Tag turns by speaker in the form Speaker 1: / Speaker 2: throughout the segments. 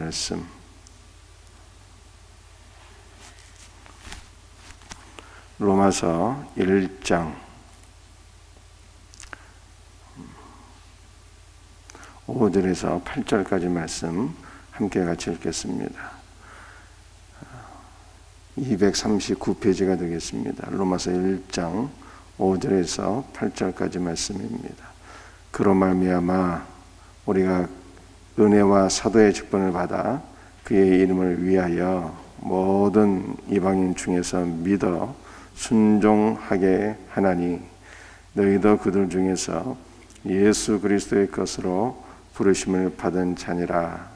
Speaker 1: 말씀 로마서 1장 5절에서 8절까지 말씀 함께 같이 읽겠습니다. 239페이지가 되겠습니다. 로마서 1장 5절에서 8절까지 말씀입니다. 그로 말미암아 우리가 은혜와 사도의 직분을 받아 그의 이름을 위하여 모든 이방인 중에서 믿어 순종하게 하나니 너희도 그들 중에서 예수 그리스도의 것으로 부르심을 받은 자니라.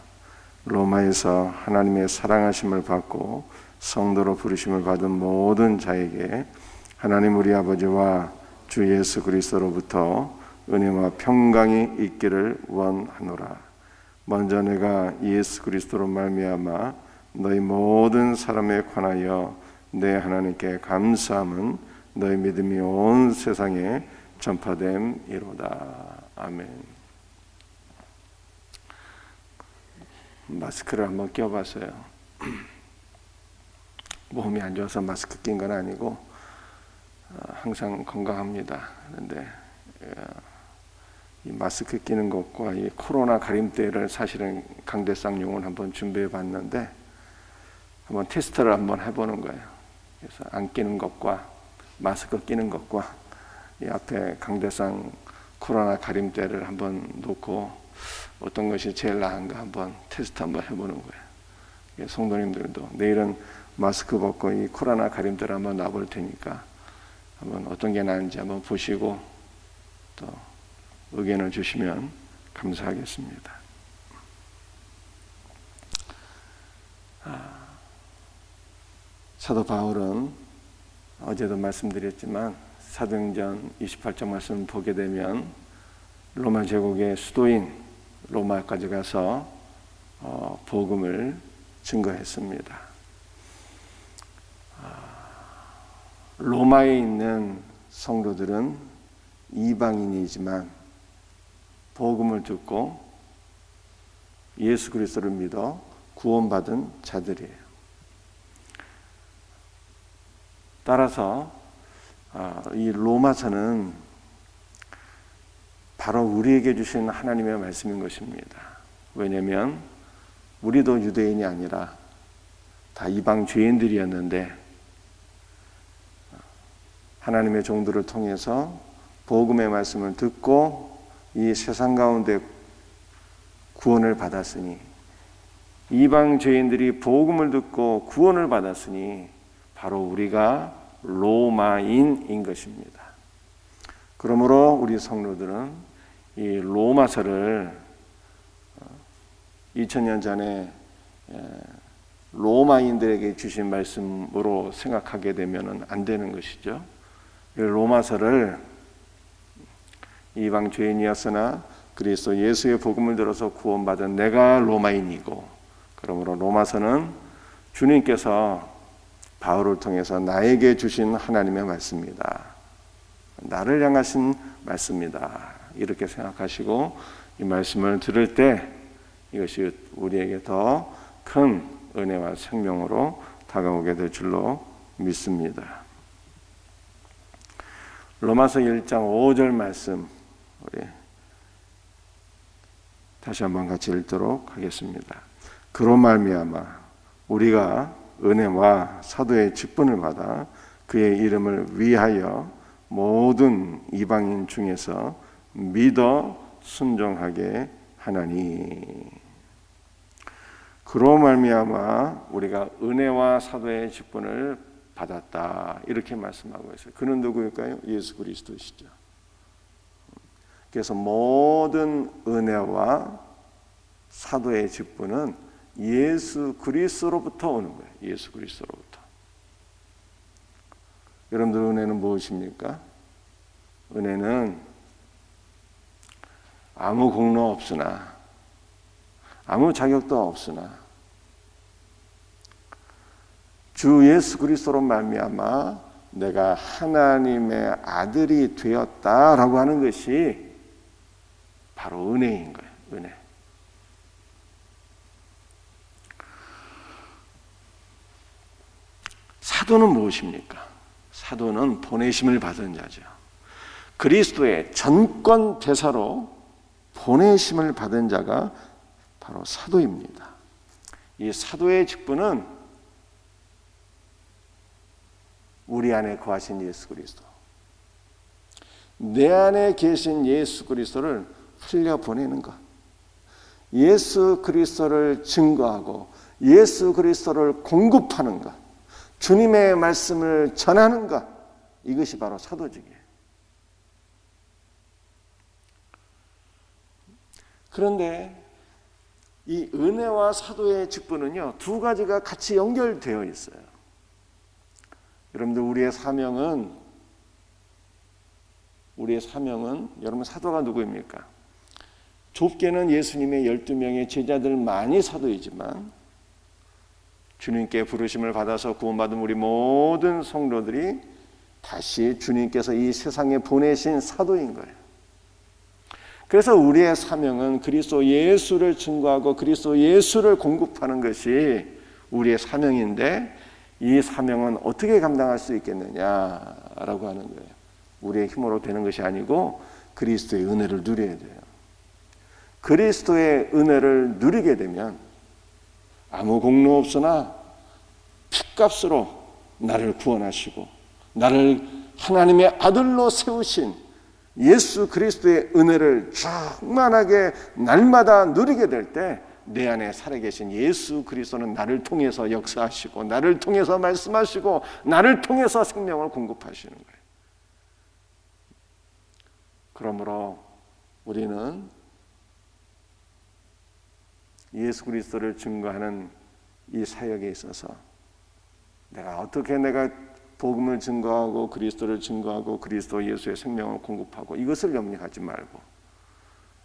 Speaker 1: 로마에서 하나님의 사랑하심을 받고 성도로 부르심을 받은 모든 자에게 하나님 우리 아버지와 주 예수 그리스도로부터 은혜와 평강이 있기를 원하노라. 먼저 내가 예수 그리스도로 말미암아 너희 모든 사람에 관하여 내 하나님께 감사함은 너희 믿음이 온 세상에 전파됨이로다. 아멘. 마스크를 한번 껴봤어요. 몸이 안 좋아서 마스크 낀 건 아니고 항상 건강합니다. 그런데 이 마스크 끼는 것과 이 코로나 가림대를 사실은 강대상용을 한번 준비해 봤는데 한번 테스트를 한번 해보는 거예요. 그래서 안 끼는 것과 마스크 끼는 것과 이 앞에 강대상 코로나 가림대를 한번 놓고 어떤 것이 제일 나은가 한번 테스트 한번 해보는 거예요. 성도님들도 내일은 마스크 벗고 이 코로나 가림대를 한번 놔볼 테니까 한번 어떤 게 나은지 한번 보시고 또 의견을 주시면 감사하겠습니다. 사도 바울은 어제도 말씀드렸지만 사도행전 28장 말씀을 보게 되면 로마 제국의 수도인 로마까지 가서 복음을 증거했습니다. 로마에 있는 성도들은 이방인이지만 복음을 듣고 예수 그리스도를 믿어 구원받은 자들이에요. 따라서 이 로마서는 바로 우리에게 주신 하나님의 말씀인 것입니다. 왜냐하면 우리도 유대인이 아니라 다 이방 죄인들이었는데 하나님의 종들을 통해서 복음의 말씀을 듣고 이 세상 가운데 구원을 받았으니 이방 죄인들이 복음을 듣고 구원을 받았으니 바로 우리가 로마인인 것입니다. 그러므로 우리 성도들은 이 로마서를 2000년 전에 로마인들에게 주신 말씀으로 생각하게 되면 안 되는 것이죠. 로마서를 이방 죄인이었으나 그리스도 예수의 복음을 들어서 구원받은 내가 로마인이고, 그러므로 로마서는 주님께서 바울을 통해서 나에게 주신 하나님의 말씀이다. 나를 향하신 말씀이다. 이렇게 생각하시고 이 말씀을 들을 때 이것이 우리에게 더 큰 은혜와 생명으로 다가오게 될 줄로 믿습니다. 로마서 1장 5절 말씀 우리 다시 한번 같이 읽도록 하겠습니다. 그로 말미암아 우리가 은혜와 사도의 직분을 받아 그의 이름을 위하여 모든 이방인 중에서 믿어 순종하게 하나니. 그로 말미암아 우리가 은혜와 사도의 직분을 받았다. 이렇게 말씀하고 있어요. 그는 누구일까요? 예수 그리스도시죠. 그래서 모든 은혜와 사도의 직분은 예수 그리스도로부터 오는 거예요. 예수 그리스도로부터. 여러분들 은혜는 무엇입니까? 은혜는 아무 공로 없으나 아무 자격도 없으나 주 예수 그리스도로 말미암아 내가 하나님의 아들이 되었다라고 하는 것이 바로 은혜인 거예요. 은혜. 사도는 무엇입니까? 사도는 보내심을 받은 자죠. 그리스도의 전권 대사로 보내심을 받은 자가 바로 사도입니다. 이 사도의 직분은 우리 안에 거하신 예수 그리스도, 내 안에 계신 예수 그리스도를 흘려보내는 것, 예수 그리스도를 증거하고 예수 그리스도를 공급하는 것, 주님의 말씀을 전하는 것, 이것이 바로 사도직이에요. 그런데 이 은혜와 사도의 직분은요, 두 가지가 같이 연결되어 있어요. 여러분들, 우리의 사명은 여러분, 사도가 누구입니까? 좁게는 예수님의 12명의 제자들만이 사도이지만 주님께 부르심을 받아서 구원받은 우리 모든 성도들이 다시 주님께서 이 세상에 보내신 사도인 거예요. 그래서 우리의 사명은 그리스도 예수를 증거하고 그리스도 예수를 공급하는 것이 우리의 사명인데, 이 사명은 어떻게 감당할 수 있겠느냐라고 하는 거예요. 우리의 힘으로 되는 것이 아니고 그리스도의 은혜를 누려야 돼요. 그리스도의 은혜를 누리게 되면 아무 공로 없으나 핏값으로 나를 구원하시고 나를 하나님의 아들로 세우신 예수 그리스도의 은혜를 충만하게 날마다 누리게 될 때 내 안에 살아계신 예수 그리스도는 나를 통해서 역사하시고 나를 통해서 말씀하시고 나를 통해서 생명을 공급하시는 거예요. 그러므로 우리는 예수 그리스도를 증거하는 이 사역에 있어서 내가 복음을 증거하고 그리스도를 증거하고 그리스도 예수의 생명을 공급하고 이것을 염려하지 말고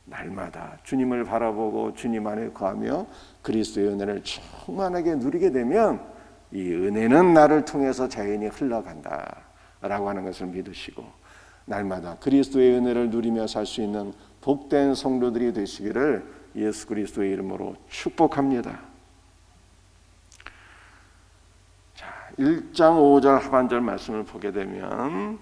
Speaker 1: 날마다 주님을 바라보고 주님 안에 거하며 그리스도의 은혜를 충만하게 누리게 되면 이 은혜는 나를 통해서 자연히 흘러간다라고 하는 것을 믿으시고 날마다 그리스도의 은혜를 누리며 살 수 있는 복된 성도들이 되시기를 예수 그리스도의 이름으로 축복합니다. 1장 5절 하반절 말씀을 보게 되면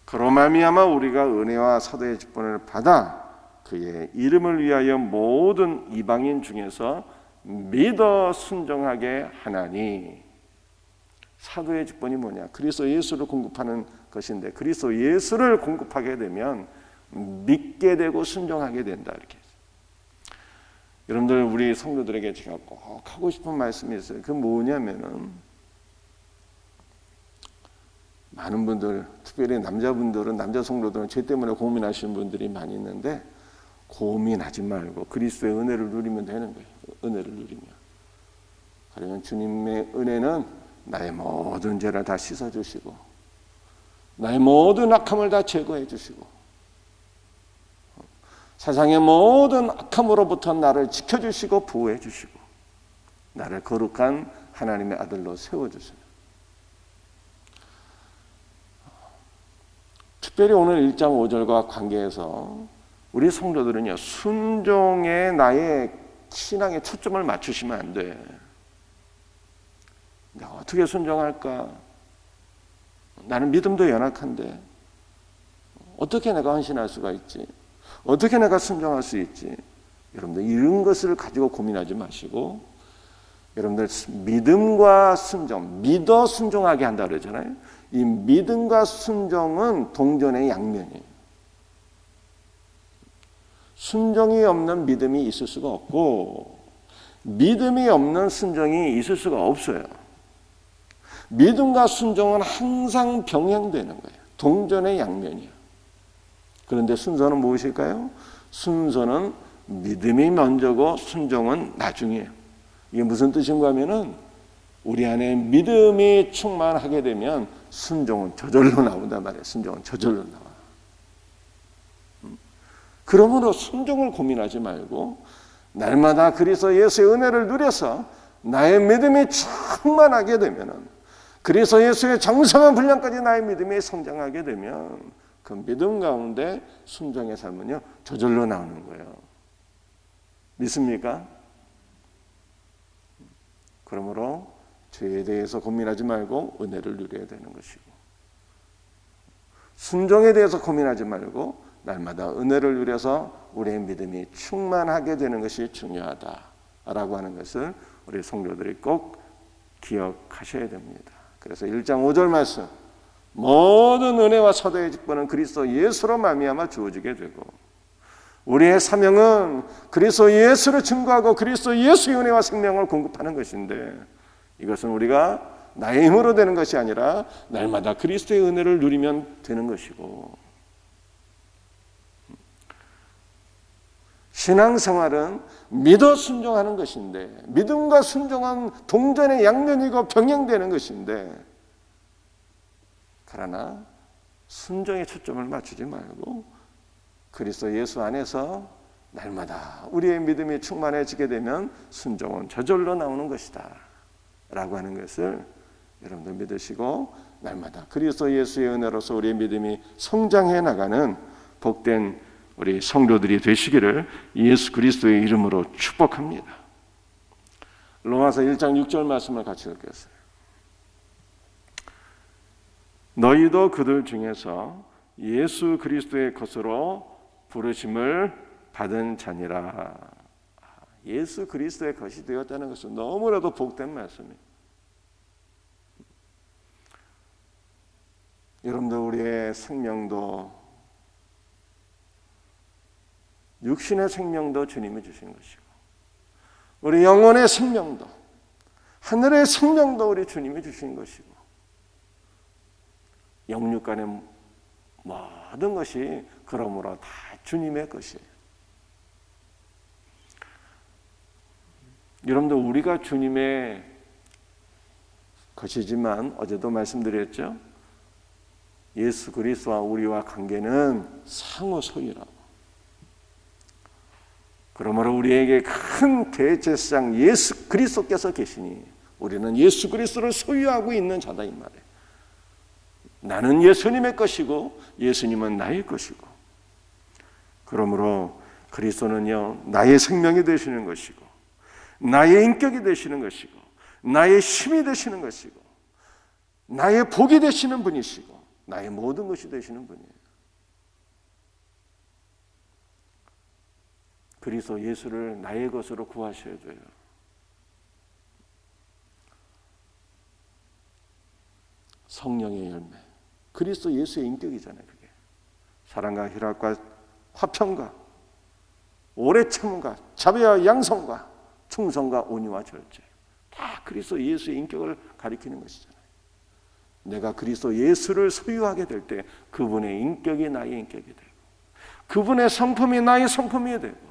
Speaker 1: 그로 말미암아 우리가 은혜와 사도의 직분을 받아 그의 이름을 위하여 모든 이방인 중에서 믿어 순종하게 하나니. 사도의 직분이 뭐냐? 그리스도 예수를 공급하는 것인데 그리스도 예수를 공급하게 되면 믿게 되고 순종하게 된다, 이렇게. 여러분들, 우리 성도들에게 제가 꼭 하고 싶은 말씀이 있어요. 그 뭐냐면은 많은 분들, 특별히 남자분들은, 남자 성도들은 죄 때문에 고민하시는 분들이 많이 있는데 고민하지 말고 그리스도의 은혜를 누리면 되는 거예요. 은혜를 누리면. 그러면 주님의 은혜는 나의 모든 죄를 다 씻어주시고 나의 모든 악함을 다 제거해 주시고 세상의 모든 악함으로부터 나를 지켜주시고 보호해 주시고 나를 거룩한 하나님의 아들로 세워주세요. 특별히 오늘 1장 5절과 관계해서 우리 성도들은요, 순종에 나의 신앙에 초점을 맞추시면 안 돼. 내가 어떻게 순종할까? 나는 믿음도 연약한데 어떻게 내가 헌신할 수가 있지? 어떻게 내가 순종할 수 있지? 여러분들, 이런 것을 가지고 고민하지 마시고, 여러분들, 믿음과 순종, 믿어 순종하게 한다 그러잖아요. 이 믿음과 순종은 동전의 양면이에요. 순종이 없는 믿음이 있을 수가 없고 믿음이 없는 순종이 있을 수가 없어요. 믿음과 순종은 항상 병행되는 거예요. 동전의 양면이에요. 그런데 순서는 무엇일까요? 순서는 믿음이 먼저고 순종은 나중이에요. 이게 무슨 뜻인가 하면은 우리 안에 믿음이 충만하게 되면 순종은 저절로 나온단 말이에요. 순종은 저절로 나와. 그러므로 순종을 고민하지 말고 날마다 그리스도 예수의 은혜를 누려서 나의 믿음이 충만하게 되면은, 그리스도 예수의 장성한 분량까지 나의 믿음이 성장하게 되면 그 믿음 가운데 순종의 삶은요 저절로 나오는 거예요. 믿습니까? 그러므로 죄에 대해서 고민하지 말고 은혜를 누려야 되는 것이고, 순종에 대해서 고민하지 말고 날마다 은혜를 누려서 우리의 믿음이 충만하게 되는 것이 중요하다라고 하는 것을 우리 성도들이 꼭 기억하셔야 됩니다. 그래서 1장 5절 말씀, 모든 은혜와 사도의 직분은 그리스도 예수로 말미암아 주어지게 되고, 우리의 사명은 그리스도 예수를 증거하고 그리스도 예수의 은혜와 생명을 공급하는 것인데, 이것은 우리가 나의 힘으로 되는 것이 아니라 날마다 그리스도의 은혜를 누리면 되는 것이고, 신앙생활은 믿어 순종하는 것인데, 믿음과 순종은 동전의 양면이고 병행되는 것인데, 그러나 순종에 초점을 맞추지 말고 그리스도 예수 안에서 날마다 우리의 믿음이 충만해지게 되면 순종은 저절로 나오는 것이다 라고 하는 것을 여러분들 믿으시고, 날마다 그리스도 예수의 은혜로서 우리의 믿음이 성장해 나가는 복된 우리 성도들이 되시기를 예수 그리스도의 이름으로 축복합니다. 로마서 1장 6절 말씀을 같이 읽겠어요. 너희도 그들 중에서 예수 그리스도의 것으로 부르심을 받은 자니라. 예수 그리스도의 것이 되었다는 것은 너무나도 복된 말씀이에요. 여러분들, 우리의 생명도, 육신의 생명도 주님이 주신 것이고, 우리 영혼의 생명도, 하늘의 생명도 우리 주님이 주신 것이고, 영육간의 모든 것이 그러므로 다 주님의 것이에요. 여러분들, 우리가 주님의 것이지만 어제도 말씀드렸죠. 예수 그리스도와 우리와 관계는 상호 소유라고. 그러므로 우리에게 큰 대제사장 예수 그리스도께서 계시니 우리는 예수 그리스도를 소유하고 있는 자다 이 말이에요. 나는 예수님의 것이고 예수님은 나의 것이고, 그러므로 그리스도는요, 나의 생명이 되시는 것이고, 나의 인격이 되시는 것이고, 나의 힘이 되시는 것이고, 나의 복이 되시는 분이시고, 나의 모든 것이 되시는 분이에요. 그리스도 예수를 나의 것으로 구하셔야 돼요. 성령의 열매, 그리스도 예수의 인격이잖아요. 그게 사랑과 희락과 화평과 오래 참음과 자비와 양성과 충성과 온유와 절제, 다 그리스도 예수의 인격을 가리키는 것이잖아요. 내가 그리스도 예수를 소유하게 될 때 그분의 인격이 나의 인격이 되고, 그분의 성품이 나의 성품이 되고,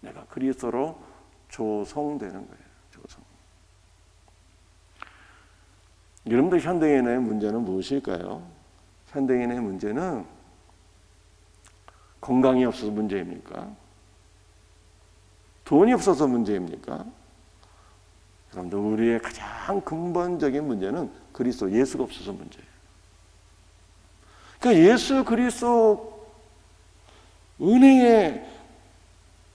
Speaker 1: 내가 그리스도로 조성되는 거예요. 조성. 여러분들, 현대인의 문제는 무엇일까요? 현대인의 문제는 건강이 없어서 문제입니까? 돈이 없어서 문제입니까? 여러분들, 우리의 가장 근본적인 문제는 그리스도 예수가 없어서 문제예요. 그러니까 예수 그리스도 은혜의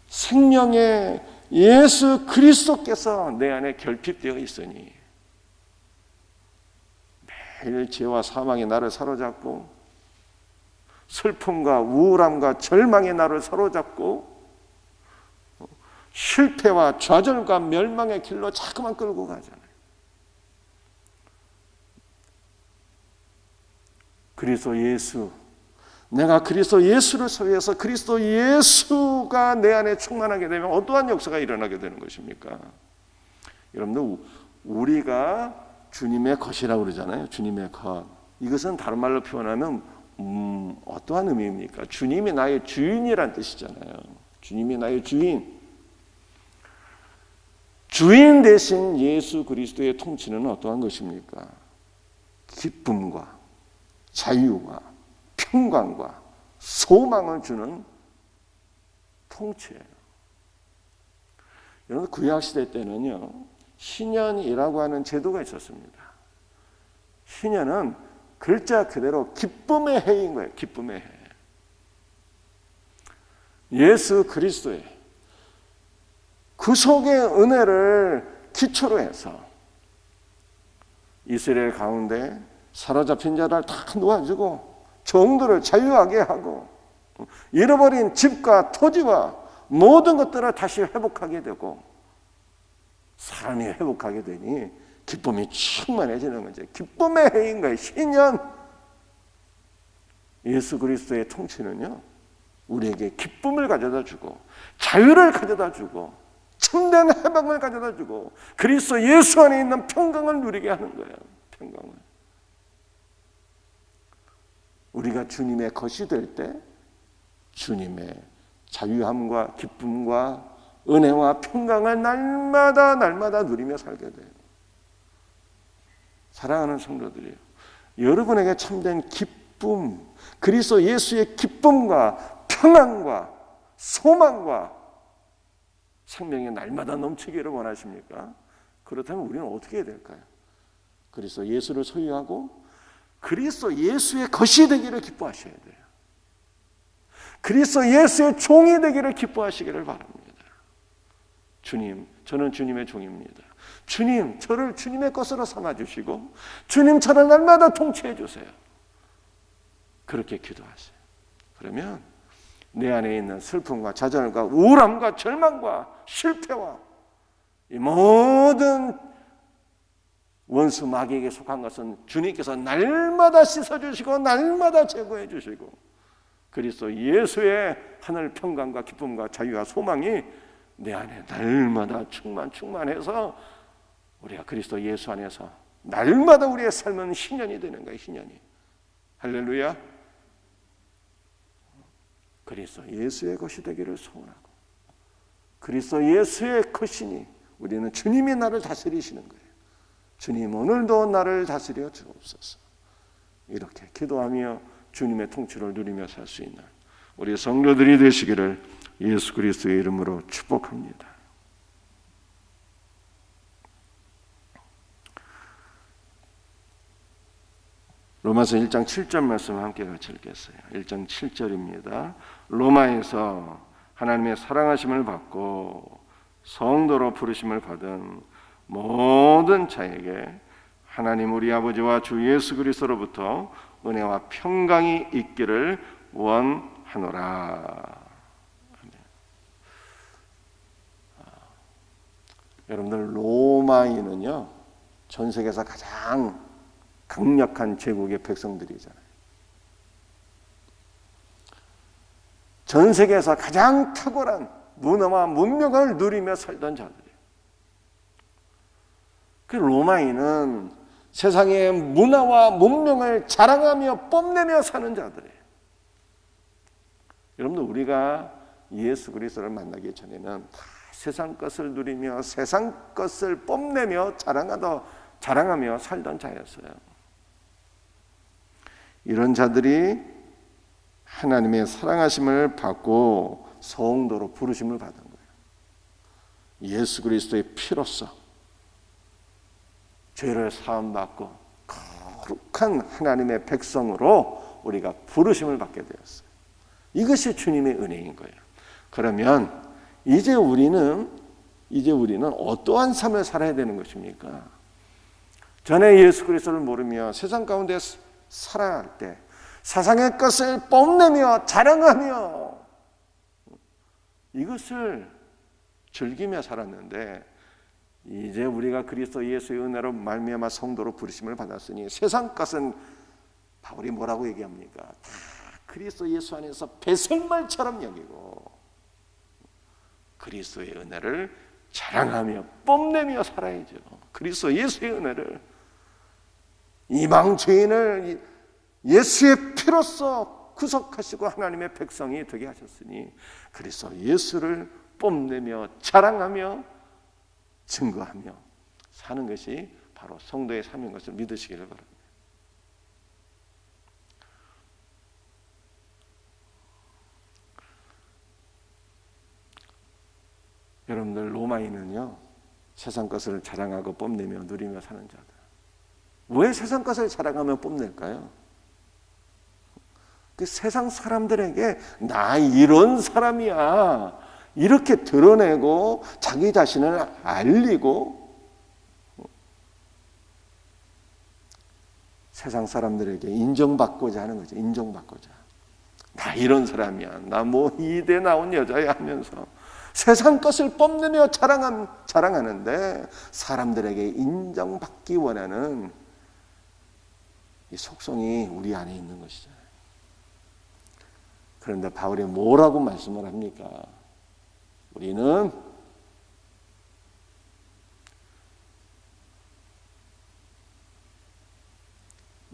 Speaker 1: 생명의 예수 그리스도께서 내 안에 결핍되어 있으니 매일 죄와 사망이 나를 사로잡고, 슬픔과 우울함과 절망이 나를 사로잡고, 실패와 좌절과 멸망의 길로 자꾸만 끌고 가잖아요. 그리스도 예수, 내가 그리스도 예수를 소유해서 그리스도 예수가 내 안에 충만하게 되면 어떠한 역사가 일어나게 되는 것입니까? 여러분들, 우리가 주님의 것이라고 그러잖아요. 주님의 것. 이것은 다른 말로 표현하면 어떠한 의미입니까? 주님이 나의 주인이란 뜻이잖아요. 주님이 나의 주인. 주인 대신 예수 그리스도의 통치는 어떠한 것입니까? 기쁨과 자유와 평강과 소망을 주는 통치예요. 여러분, 구약시대 때는요, 신년이라고 하는 제도가 있었습니다. 신년은 글자 그대로 기쁨의 해인 거예요. 기쁨의 해. 예수 그리스도의 구속의 은혜를 기초로 해서 이스라엘 가운데 사로잡힌 자를 다 놓아주고 종들을 자유하게 하고 잃어버린 집과 토지와 모든 것들을 다시 회복하게 되고 사람이 회복하게 되니 기쁨이 충만해지는 거죠. 기쁨의 해인 거예요. 신년. 예수 그리스도의 통치는요, 우리에게 기쁨을 가져다 주고 자유를 가져다 주고 참된 해방을 가져다 주고 그리스도 예수 안에 있는 평강을 누리게 하는 거예요. 평강을. 우리가 주님의 것이 될 때 주님의 자유함과 기쁨과 은혜와 평강을 날마다 누리며 살게 돼요. 사랑하는 성도들이요, 여러분에게 참된 기쁨, 그리스도 예수의 기쁨과 평안과 소망과 생명이 날마다 넘치기를 원하십니까? 그렇다면 우리는 어떻게 해야 될까요? 그리스도 예수를 소유하고 그리스도 예수의 것이 되기를 기뻐하셔야 돼요. 그리스도 예수의 종이 되기를 기뻐하시기를 바랍니다. 주님, 저는 주님의 종입니다. 주님, 저를 주님의 것으로 삼아주시고 주님, 저를 날마다 통치해 주세요. 그렇게 기도하세요. 그러면 내 안에 있는 슬픔과 좌절과 우울함과 절망과 실패와 이 모든 원수 마귀에게 속한 것은 주님께서 날마다 씻어주시고 날마다 제거해 주시고 그리스도 예수의 하늘 평강과 기쁨과 자유와 소망이 내 안에 날마다 충만해서 우리가 그리스도 예수 안에서 날마다 우리의 삶은 신년이 되는 거예요. 신년이. 할렐루야. 그리스도 예수의 것이 되기를 소원하고 그리스도 예수의 것이니 우리는 주님이 나를 다스리시는 거예요. 주님, 오늘도 나를 다스려 주옵소서. 이렇게 기도하며 주님의 통치를 누리며 살 수 있는 우리 성도들이 되시기를 예수 그리스도의 이름으로 축복합니다. 로마서 1장 7절 말씀 함께 같이 읽겠어요. 1장 7절입니다. 로마에서 하나님의 사랑하심을 받고 성도로 부르심을 받은 모든 자에게 하나님 우리 아버지와 주 예수 그리스도로부터 은혜와 평강이 있기를 원하노라. 여러분들, 로마인은요 전 세계에서 가장 강력한 제국의 백성들이잖아요. 전 세계에서 가장 탁월한 문화와 문명을 누리며 살던 자들이에요. 그 로마인은 세상의 문화와 문명을 자랑하며 뽐내며 사는 자들이에요. 여러분들, 우리가 예수 그리스도를 만나기 전에는 다 세상 것을 누리며 세상 것을 뽐내며 자랑하며 살던 자였어요. 이런 자들이 하나님의 사랑하심을 받고 성도로 부르심을 받은 거예요. 예수 그리스도의 피로써 죄를 사함받고 거룩한 하나님의 백성으로 우리가 부르심을 받게 되었어요. 이것이 주님의 은혜인 거예요. 그러면 이제 우리는 어떠한 삶을 살아야 되는 것입니까? 전에 예수 그리스도를 모르며 세상 가운데 살아갈 때 세상의 것을 뽐내며 자랑하며 이것을 즐기며 살았는데, 이제 우리가 그리스도 예수의 은혜로 말미암아 성도로 부르심을 받았으니 세상 것은 바울이 뭐라고 얘기합니까? 다 그리스도 예수 안에서 배설물처럼 여기고 그리스도의 은혜를 자랑하며 뽐내며 살아야죠. 그리스도 예수의 은혜를, 이방 죄인을 예수의 피로써 구속하시고 하나님의 백성이 되게 하셨으니 그리스도 예수를 뽐내며 자랑하며 증거하며 사는 것이 바로 성도의 삶인 것을 믿으시기를 바랍니다. 여러분들, 로마인은요 세상 것을 자랑하고 뽐내며 누리며 사는 자들. 왜 세상 것을 자랑하며 뽐낼까요? 그 세상 사람들에게 나 이런 사람이야 이렇게 드러내고 자기 자신을 알리고 세상 사람들에게 인정받고자 하는 거죠. 인정받고자. 나 이런 사람이야. 나 뭐 이대 나온 여자야 하면서 세상 것을 뽐내며 자랑하는데 사람들에게 인정받기 원하는 이 속성이 우리 안에 있는 것이죠. 그런데 바울이 뭐라고 말씀을 합니까? 우리는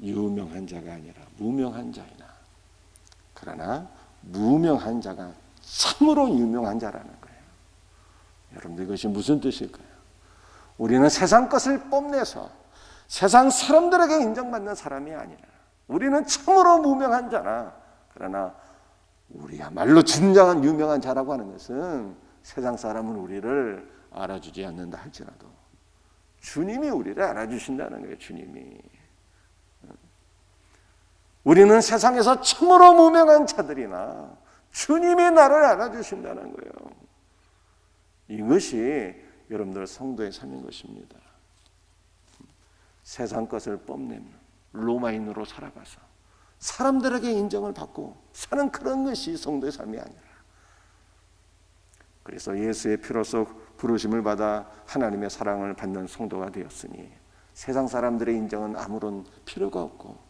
Speaker 1: 유명한 자가 아니라 무명한 자이나, 그러나 무명한 자가 참으로 유명한 자라는 거예요. 여러분들 이것이 무슨 뜻일까요? 우리는 세상 것을 뽐내서 세상 사람들에게 인정받는 사람이 아니라 우리는 참으로 무명한 자나, 그러나 우리야말로 진정한 유명한 자라고 하는 것은 세상 사람은 우리를 알아주지 않는다 할지라도 주님이 우리를 알아주신다는 거예요. 주님이. 우리는 세상에서 참으로 무명한 자들이나 주님이 나를 알아주신다는 거예요. 이것이 여러분들 성도의 삶인 것입니다. 세상 것을 뽐내는 로마인으로 살아가서 사람들에게 인정을 받고 사는 그런 것이 성도의 삶이 아니라, 그래서 예수의 피로써 부르심을 받아 하나님의 사랑을 받는 성도가 되었으니 세상 사람들의 인정은 아무런 필요가 없고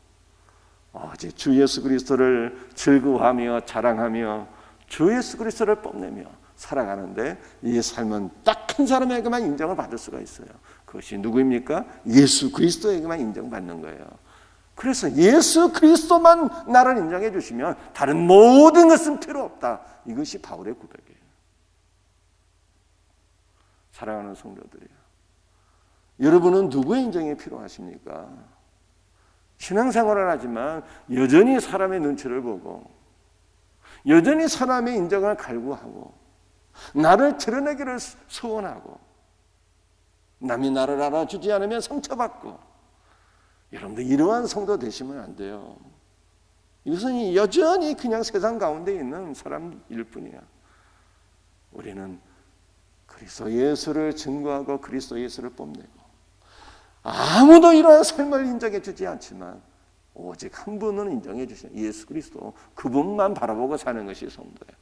Speaker 1: 오직 주 예수 그리스도를 즐거워하며 자랑하며 주 예수 그리스도를 뽐내며 살아가는데 이 삶은 딱 한 사람에게만 인정을 받을 수가 있어요. 그것이 누구입니까? 예수 그리스도에게만 인정받는 거예요. 그래서 예수 그리스도만 나를 인정해 주시면 다른 모든 것은 필요 없다. 이것이 바울의 고백이에요. 사랑하는 성도들이요, 여러분은 누구의 인정이 필요하십니까? 신앙생활을 하지만 여전히 사람의 눈치를 보고 여전히 사람의 인정을 갈구하고 나를 드러내기를 소원하고 남이 나를 알아주지 않으면 상처받고, 여러분들 이러한 성도 되시면 안 돼요. 이것은 여전히 그냥 세상 가운데 있는 사람일 뿐이야. 우리는 그리스도 예수를 증거하고 그리스도 예수를 뽐내고 아무도 이러한 삶을 인정해 주지 않지만 오직 한 분은 인정해 주시는 예수 그리스도, 그분만 바라보고 사는 것이 성도예요.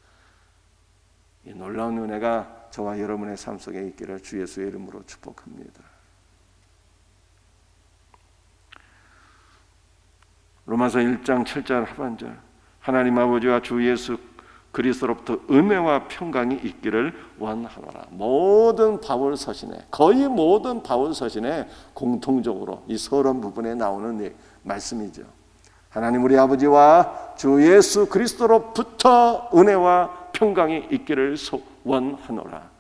Speaker 1: 이 놀라운 은혜가 저와 여러분의 삶 속에 있기를 주 예수의 이름으로 축복합니다. 로마서 1장 7절 하반절, 하나님 아버지와 주 예수 그리스도로부터 은혜와 평강이 있기를 원하노라. 모든 바울 서신에, 거의 모든 바울 서신에 공통적으로 이 서론 부분에 나오는 말씀이죠. 하나님 우리 아버지와 주 예수 그리스도로부터 은혜와 평강이 있기를 원하노라.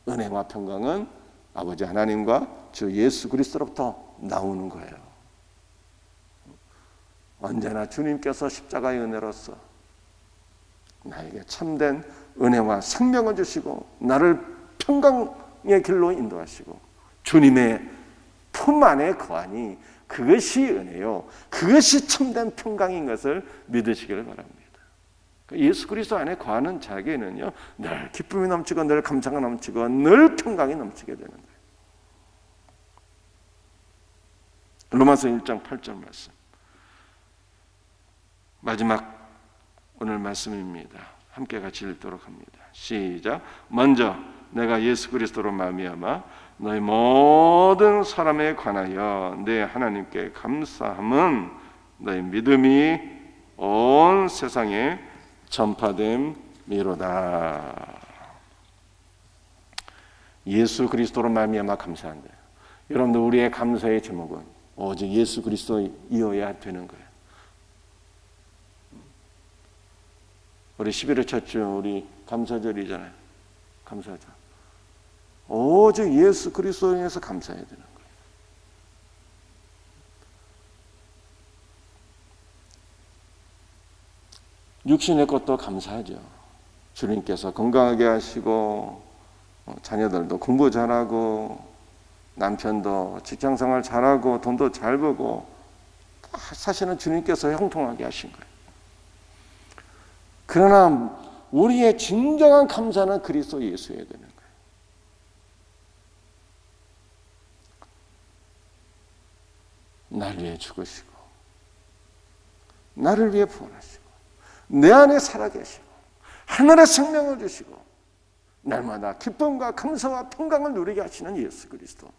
Speaker 1: 은혜와 평강은 아버지 하나님과 주 예수 그리스도로부터 나오는 거예요. 언제나 주님께서 십자가의 은혜로서 나에게 참된 은혜와 생명을 주시고 나를 평강의 길로 인도하시고 주님의 품 안에 거하니 그것이 은혜요, 그것이 참된 평강인 것을 믿으시기를 바랍니다. 예수 그리스도 안에 거하는 자에게는요 늘 기쁨이 넘치고 늘 감사가 넘치고 늘 평강이 넘치게 되는 거예요. 로마서 1장 8절 말씀, 마지막 오늘 말씀입니다. 함께 같이 읽도록 합니다. 시작. 먼저 내가 예수 그리스도로 말미암아 너희 모든 사람에 관하여 내 하나님께 감사함은 너희 믿음이 온 세상에 전파됨이로다. 예수 그리스도로 말미암아 감사한다. 여러분들 우리의 감사의 제목은 오직 예수 그리스도이어야 되는 거예요. 우리 11월 첫 주 우리 감사절이잖아요. 감사절. 오직 예수 그리스도에 의해서 감사해야 되는 거예요. 육신의 것도 감사하죠. 주님께서 건강하게 하시고 자녀들도 공부 잘하고 남편도 직장생활 잘하고 돈도 잘 벌고 사실은 주님께서 형통하게 하신 거예요. 그러나 우리의 진정한 감사는 그리스도 예수에 되는 거예요. 날 위해 죽으시고 나를 위해 부활하시고 내 안에 살아계시고 하늘의 생명을 주시고 날마다 기쁨과 감사와 평강을 누리게 하시는 예수 그리스도,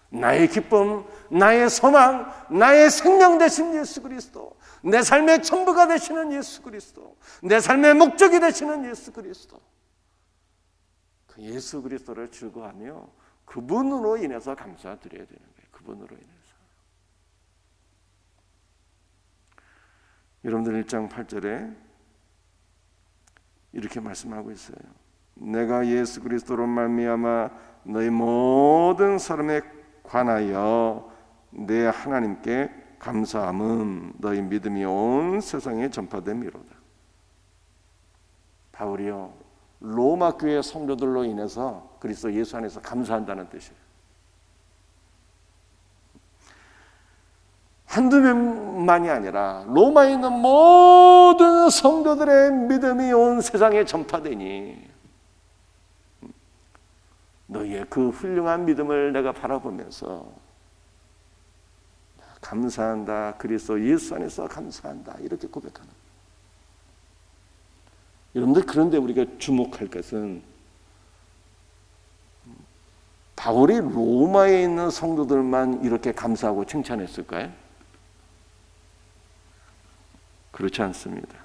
Speaker 1: 나의 기쁨, 나의 소망, 나의 생명 되신 예수 그리스도, 내 삶의 전부가 되시는 예수 그리스도, 내 삶의 목적이 되시는 예수 그리스도, 그 예수 그리스도를 즐거워하며 그분으로 인해서 감사드려야 되는 거예요. 그분으로 인해서. 여러분들 1장 8절에 이렇게 말씀하고 있어요. 내가 예수 그리스도로 말미암아 너희 모든 사람에 관하여 내 하나님께 감사함은 너희 믿음이 온 세상에 전파됨이로다. 바울이요, 로마 교회 성도들로 인해서 그리스도 예수 안에서 감사한다는 뜻이에요. 한두 명만이 아니라 로마에 있는 모든 성도들의 믿음이 온 세상에 전파되니 너희의 그 훌륭한 믿음을 내가 바라보면서 감사한다, 그리스도 예수 안에서 감사한다, 이렇게 고백하는 거예요. 여러분들, 그런데 우리가 주목할 것은 바울이 로마에 있는 성도들만 이렇게 감사하고 칭찬했을까요? 그렇지 않습니다.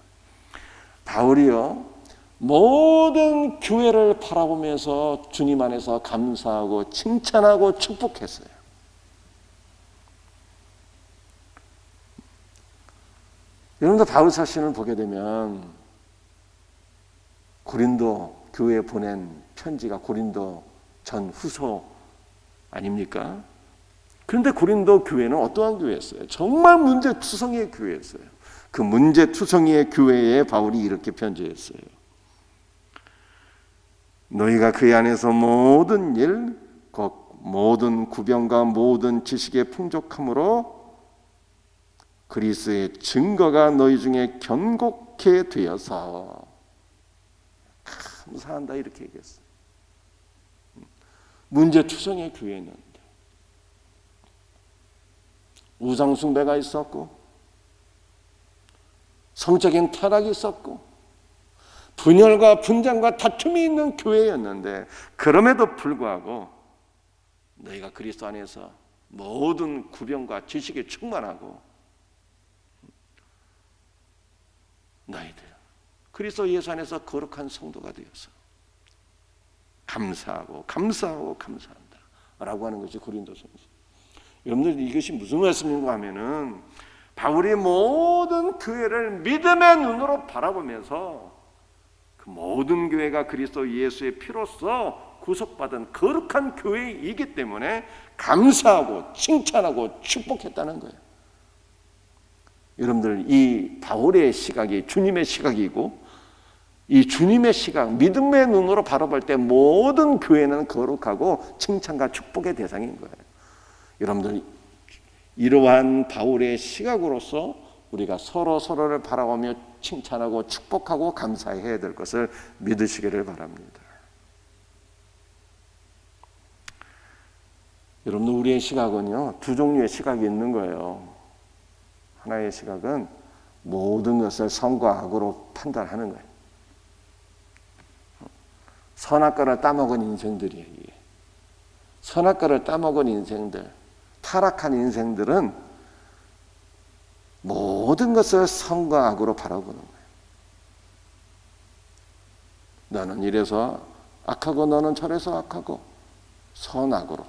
Speaker 1: 바울이요, 모든 교회를 바라보면서 주님 안에서 감사하고 칭찬하고 축복했어요. 여러분들 바울 사신을 보게 되면 고린도 교회에 보낸 편지가 고린도 전 후서 아닙니까? 그런데 고린도 교회는 어떠한 교회였어요? 정말 문제투성이의 교회였어요. 그 문제투성이의 교회에 바울이 이렇게 편지했어요. 너희가 그 안에서 모든 일, 모든 구병과 모든 지식의 풍족함으로 그리스도의 증거가 너희 중에 견고케 되어서 감사한다, 이렇게 얘기했어요. 문제투성이의 교회였는데 우상숭배가 있었고 성적인 타락이 있었고 분열과 분쟁과 다툼이 있는 교회였는데 그럼에도 불구하고 너희가 그리스도 안에서 모든 구병과 지식에 충만하고 너희들 그리스도 예수 안에서 거룩한 성도가 되어서 감사하고 감사한다 라고 하는 것이 고린도전서. 여러분들, 이것이 무슨 말씀인가 하면은 바울이 모든 교회를 믿음의 눈으로 바라보면서 그 모든 교회가 그리스도 예수의 피로써 구속받은 거룩한 교회이기 때문에 감사하고 칭찬하고 축복했다는 거예요. 여러분들, 이 바울의 시각이 주님의 시각이고 이 주님의 시각, 믿음의 눈으로 바라볼 때 모든 교회는 거룩하고 칭찬과 축복의 대상인 거예요. 여러분들, 이러한 바울의 시각으로서 우리가 서로를 바라보며 칭찬하고 축복하고 감사해야 될 것을 믿으시기를 바랍니다. 여러분들, 우리의 시각은요, 두 종류의 시각이 있는 거예요. 하나의 시각은 모든 것을 선과 악으로 판단하는 거예요. 선악과를 따먹은 인생들이에요. 선악과를 따먹은 인생들, 타락한 인생들은 모든 것을 선과 악으로 바라보는 거예요. 너는 이래서 악하고 너는 저래서 악하고, 선악으로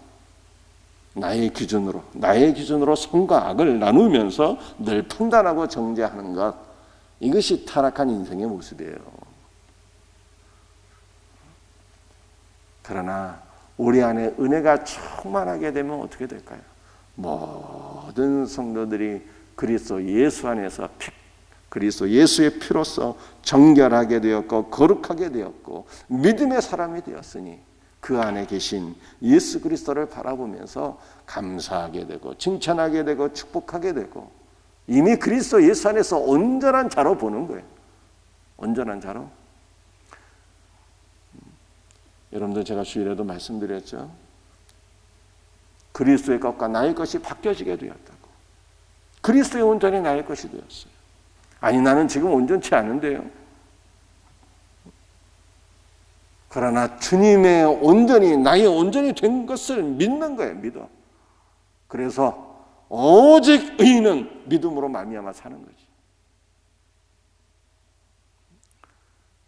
Speaker 1: 나의 기준으로 선과 악을 나누면서 늘 판단하고 정죄하는 것, 이것이 타락한 인생의 모습이에요. 그러나 우리 안에 은혜가 충만하게 되면 어떻게 될까요? 모든 성도들이 그리스도 예수 안에서 그리스도 예수의 피로써 정결하게 되었고 거룩하게 되었고 믿음의 사람이 되었으니 그 안에 계신 예수 그리스도를 바라보면서 감사하게 되고 칭찬하게 되고 축복하게 되고 이미 그리스도 예수 안에서 온전한 자로 보는 거예요. 온전한 자로. 여러분들, 제가 주일에도 말씀드렸죠. 그리스도의 것과 나의 것이 바뀌어지게 되었다고. 그리스도의 온전히 나의 것이 되었어요. 아니, 나는 지금 온전치 않은데요. 그러나 주님의 온전히, 나의 온전히 된 것을 믿는 거예요. 믿어. 그래서 오직 의인은 믿음으로 말미암아 사는 거지.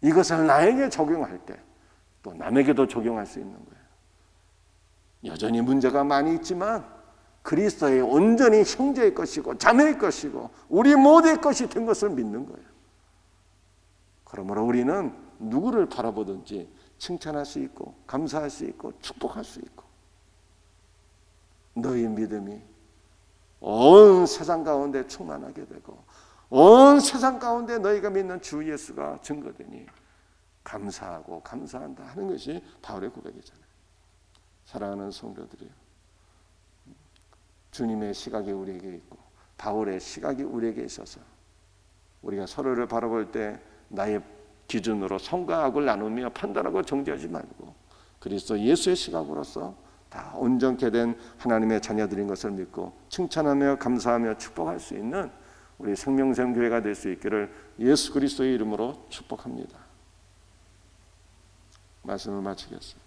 Speaker 1: 이것을 나에게 적용할 때 또 남에게도 적용할 수 있는 거예요. 여전히 문제가 많이 있지만 그리스도의 온전히 형제의 것이고 자매의 것이고 우리 모두의 것이 된 것을 믿는 거예요. 그러므로 우리는 누구를 바라보든지 칭찬할 수 있고 감사할 수 있고 축복할 수 있고, 너희 믿음이 온 세상 가운데 충만하게 되고 온 세상 가운데 너희가 믿는 주 예수가 증거되니 감사하고 감사한다 하는 것이 바울의 고백이잖아요. 사랑하는 성도들이요, 주님의 시각이 우리에게 있고 바울의 시각이 우리에게 있어서 우리가 서로를 바라볼 때 나의 기준으로 선과 악을 나누며 판단하고 정죄하지 말고 그리스도 예수의 시각으로서 다 온전케 된 하나님의 자녀들인 것을 믿고 칭찬하며 감사하며 축복할 수 있는 우리 생명샘 교회가 될 수 있기를 예수 그리스도의 이름으로 축복합니다. 말씀을 마치겠습니다.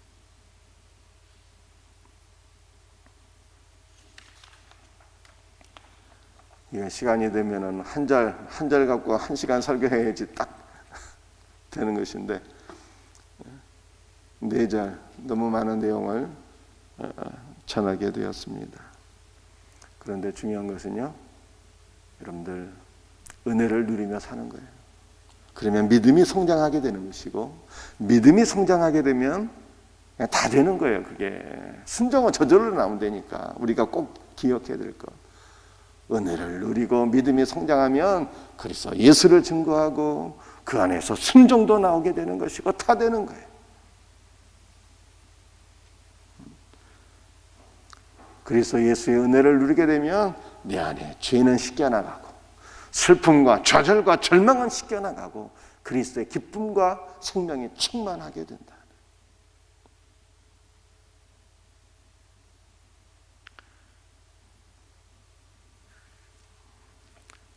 Speaker 1: 이게 시간이 되면은 한 절 갖고 1시간 설교해야지 딱 되는 것인데 4절 너무 많은 내용을 전하게 되었습니다. 그런데 중요한 것은요, 여러분들 은혜를 누리며 사는 거예요. 그러면 믿음이 성장하게 되는 것이고, 믿음이 성장하게 되면 그냥 다 되는 거예요. 그게 순종은 저절로 나오면 되니까 우리가 꼭 기억해야 될 것. 은혜를 누리고 믿음이 성장하면 그래서 예수를 증거하고 그 안에서 순종도 나오게 되는 것이고 다 되는 거예요. 그래서 예수의 은혜를 누리게 되면 내 안에 죄는 씻겨나가고 슬픔과 좌절과 절망은 씻겨나가고 그리스도의 기쁨과 생명이 충만하게 된다.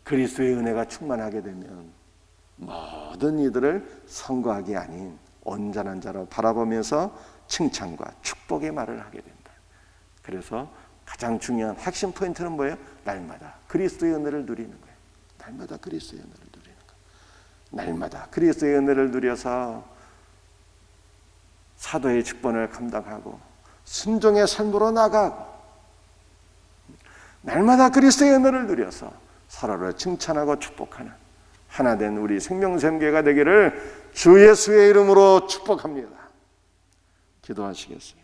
Speaker 1: 그리스도의 은혜가 충만하게 되면 모든 이들을 성과학이 아닌 온전한 자로 바라보면서 칭찬과 축복의 말을 하게 된다. 그래서 가장 중요한 핵심 포인트는 뭐예요? 날마다 그리스도의 은혜를 누리는 거예요. 날마다 그리스도의 은혜를 누리는 거예요. 날마다 그리스도의 은혜를 누려서 사도의 직분을 감당하고 순종의 삶으로 나가고 날마다 그리스도의 은혜를 누려서 서로를 칭찬하고 축복하는 하나된 우리 생명샘교회가 되기를 주 예수의 이름으로 축복합니다. 기도하시겠어요?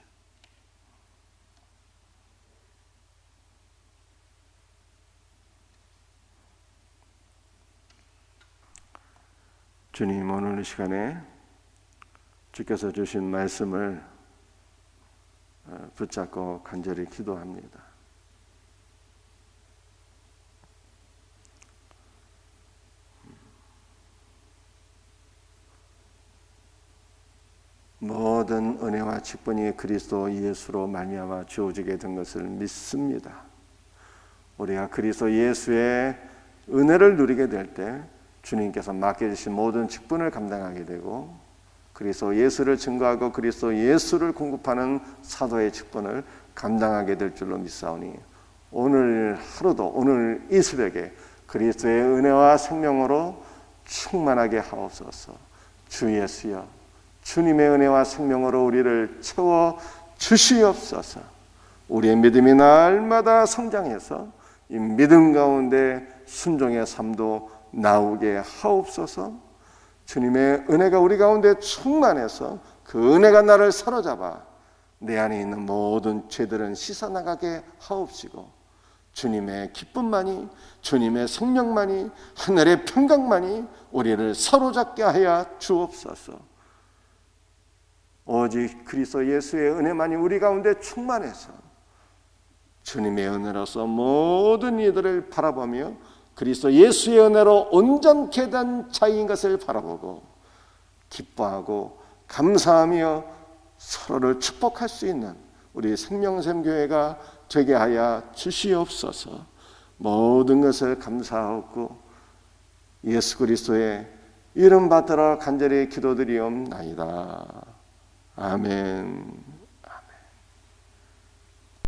Speaker 1: 주님, 오늘 이 시간에 주께서 주신 말씀을 붙잡고 간절히 기도합니다. 모든 은혜와 직분이 그리스도 예수로 말미암아 주어지게 된 것을 믿습니다. 우리가 그리스도 예수의 은혜를 누리게 될 때 주님께서 맡겨주신 모든 직분을 감당하게 되고 그리스도 예수를 증거하고 그리스도 예수를 공급하는 사도의 직분을 감당하게 될 줄로 믿사오니 오늘 하루도 오늘 이 새벽에 그리스도의 은혜와 생명으로 충만하게 하옵소서. 주 예수여, 주님의 은혜와 생명으로 우리를 채워 주시옵소서. 우리의 믿음이 날마다 성장해서 이 믿음 가운데 순종의 삶도 나오게 하옵소서. 주님의 은혜가 우리 가운데 충만해서 그 은혜가 나를 사로잡아 내 안에 있는 모든 죄들은 씻어나가게 하옵시고 주님의 기쁨만이, 주님의 생명만이, 하늘의 평강만이 우리를 사로잡게 하여 주옵소서. 오직 그리스도 예수의 은혜만이 우리 가운데 충만해서 주님의 은혜로서 모든 이들을 바라보며 그리스도 예수의 은혜로 온전케 된 자인 것을 바라보고 기뻐하고 감사하며 서로를 축복할 수 있는 우리 생명샘 교회가 되게 하여 주시옵소서. 모든 것을 감사하고 예수 그리스도의 이름 받들어 간절히 기도드리옵나이다. 아멘.